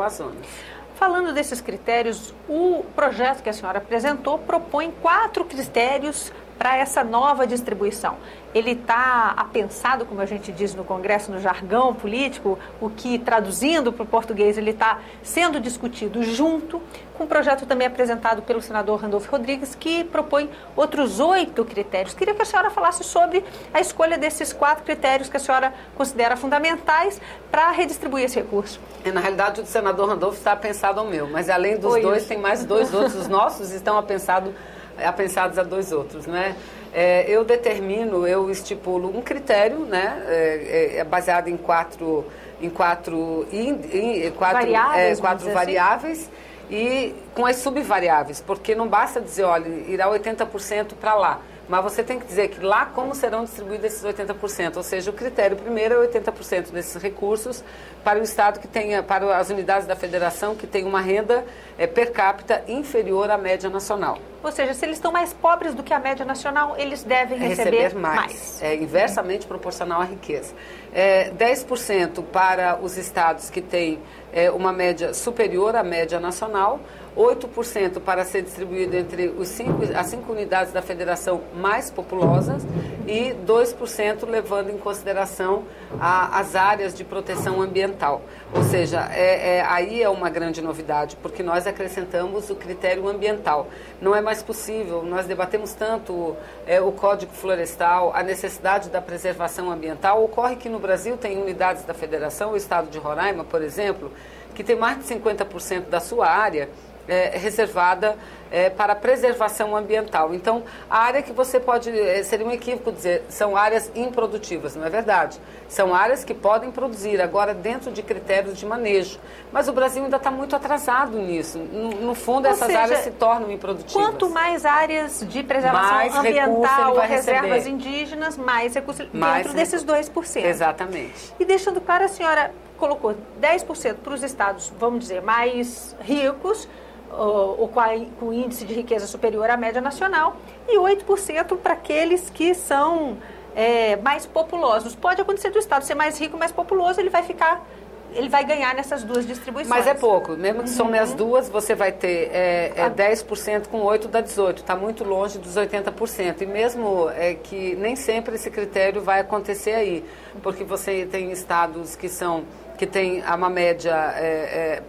com as zonas. Falando desses critérios, o projeto que a senhora apresentou propõe 4 critérios para essa nova distribuição. Ele está apensado, como a gente diz no Congresso, no jargão político, o que, traduzindo para o português, ele está sendo discutido junto com um projeto também apresentado pelo senador Randolfo Rodrigues, que propõe outros 8 critérios. Queria que a senhora falasse sobre a escolha desses 4 critérios que a senhora considera fundamentais para redistribuir esse recurso. Na realidade, o do senador Randolfo está apensado ao meu, mas além dos dois, tem mais 2 outros. Os nossos estão apensados a 2 outros, né? Eu estipulo um critério, né? Baseado em quatro variáveis e com as subvariáveis, porque não basta dizer, olha, irá 80% para lá, mas você tem que dizer que lá como serão distribuídos esses 80%, ou seja, o critério primeiro é 80% desses recursos para o Estado que tenha, para as unidades da Federação que tem uma renda per capita inferior à média nacional. Ou seja, se eles estão mais pobres do que a média nacional, eles devem receber mais. É inversamente proporcional à riqueza. 10% para os estados que têm uma média superior à média nacional, 8% para ser distribuído entre as 5 unidades da federação mais populosas e 2% levando em consideração as áreas de proteção ambiental. Ou seja, aí é uma grande novidade, porque nós acrescentamos o critério ambiental. Não é mais possível, nós debatemos tanto o Código Florestal, a necessidade da preservação ambiental. Ocorre que no Brasil tem unidades da federação, o estado de Roraima, por exemplo, que tem mais de 50% da sua área reservada para preservação ambiental. Então, a área que você pode, seria um equívoco dizer, são áreas improdutivas, não é verdade? São áreas que podem produzir, agora dentro de critérios de manejo. Mas o Brasil ainda está muito atrasado nisso. No fundo, essas áreas se tornam improdutivas. Quanto mais áreas de preservação ambiental, reservas indígenas, mais recursos dentro desses 2%. Exatamente. E deixando claro, a senhora colocou 10% para os estados, vamos dizer, mais ricos, ou com índice de riqueza superior à média nacional, e 8% para aqueles que são mais populosos. Pode acontecer do estado ser mais rico, mais populoso, ele vai ganhar nessas 2 distribuições. Mas é pouco, mesmo que some as duas, você vai ter 10% com 8 dá 18, está muito longe dos 80%. E mesmo que nem sempre esse critério vai acontecer aí, porque você tem estados que tem uma média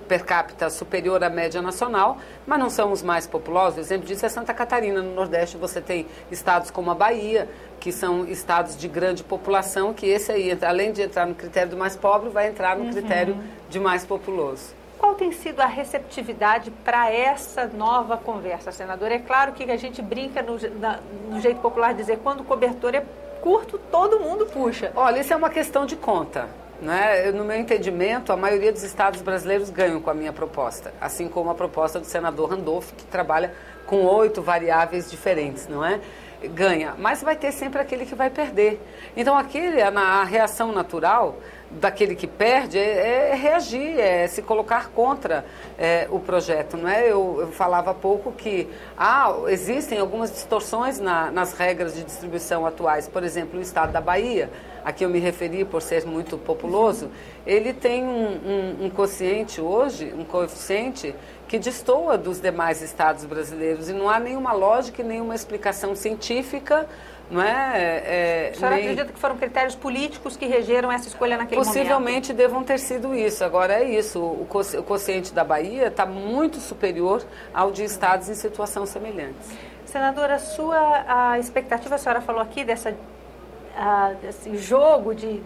per capita superior à média nacional, mas não são os mais populosos. O exemplo disso é Santa Catarina. No Nordeste você tem estados como a Bahia, que são estados de grande população, que esse aí, além de entrar no critério do mais pobre, vai entrar no critério de mais populoso. Qual tem sido a receptividade para essa nova conversa, senadora? É claro que a gente brinca no jeito popular de dizer, quando o cobertor é curto, todo mundo puxa. Olha, isso é uma questão de conta. No meu entendimento, a maioria dos estados brasileiros ganham com a minha proposta, assim como a proposta do senador Randolfo, que trabalha com 8 variáveis diferentes, não é? Ganha, mas vai ter sempre aquele que vai perder. Então, a reação natural daquele que perde é reagir, é se colocar contra o projeto, não é? Eu falava há pouco que existem algumas distorções nas regras de distribuição atuais. Por exemplo, o estado da Bahia, a que eu me referi por ser muito populoso, ele tem um quociente hoje, um coeficiente que destoa dos demais estados brasileiros e não há nenhuma lógica e nenhuma explicação científica, não é? A senhora acredita que foram critérios políticos que regeram essa escolha naquele momento? Possivelmente devam ter sido isso. Agora é isso, o quociente da Bahia está muito superior ao de estados em situação semelhante. Senadora, a expectativa, a senhora falou aqui desse jogo de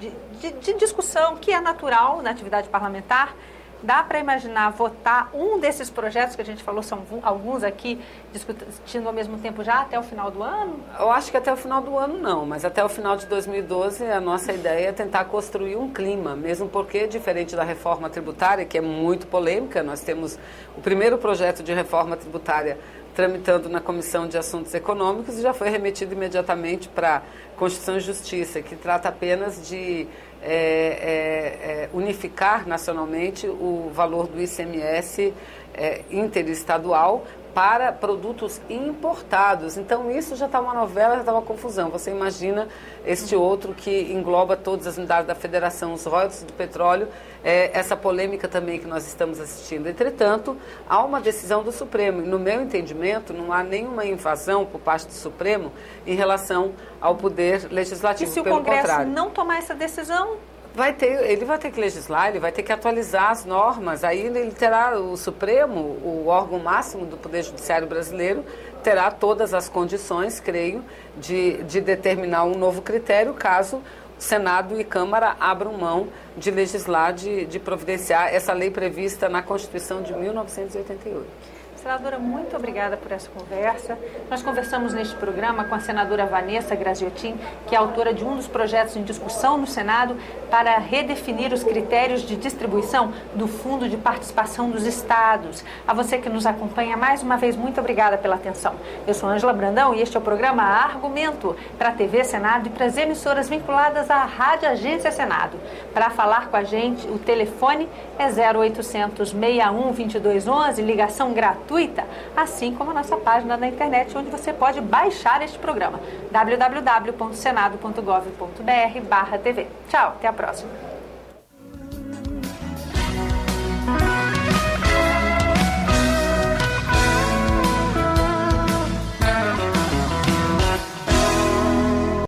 discussão que é natural na atividade parlamentar. Dá para imaginar votar um desses projetos que a gente falou, são alguns aqui, discutindo ao mesmo tempo já até o final do ano? Eu acho que até o final do ano não, mas até o final de 2012 a nossa ideia é tentar construir um clima, mesmo porque, diferente da reforma tributária, que é muito polêmica, nós temos o primeiro projeto de reforma tributária tramitando na Comissão de Assuntos Econômicos e já foi remetido imediatamente para Constituição e Justiça, que trata apenas de unificar nacionalmente o valor do ICMS interestadual para produtos importados. Então, isso já está uma novela, já está uma confusão. Você imagina este outro que engloba todas as unidades da federação, os royalties do petróleo, essa polêmica também que nós estamos assistindo. Entretanto, há uma decisão do Supremo. No meu entendimento, não há nenhuma invasão por parte do Supremo em relação ao poder legislativo. E se o pelo Congresso contrário, não tomar essa decisão? ele vai ter que legislar, ele vai ter que atualizar as normas, aí ele terá, o Supremo, o órgão máximo do Poder Judiciário brasileiro, terá todas as condições, creio, de determinar um novo critério, caso Senado e Câmara abram mão de legislar, de providenciar essa lei prevista na Constituição de 1988. Senadora, muito obrigada por essa conversa. Nós conversamos neste programa com a senadora Vanessa Graziotin, que é autora de um dos projetos em discussão no Senado para redefinir os critérios de distribuição do Fundo de Participação dos Estados. A você que nos acompanha, mais uma vez, muito obrigada pela atenção. Eu sou Ângela Brandão e este é o programa Argumento para a TV Senado e para as emissoras vinculadas à Rádio Agência Senado. Para falar com a gente, o telefone é 0800 61 2211, ligação gratuita, assim como a nossa página na internet, onde você pode baixar este programa, www.senado.gov.br/tv. Tchau, até a próxima.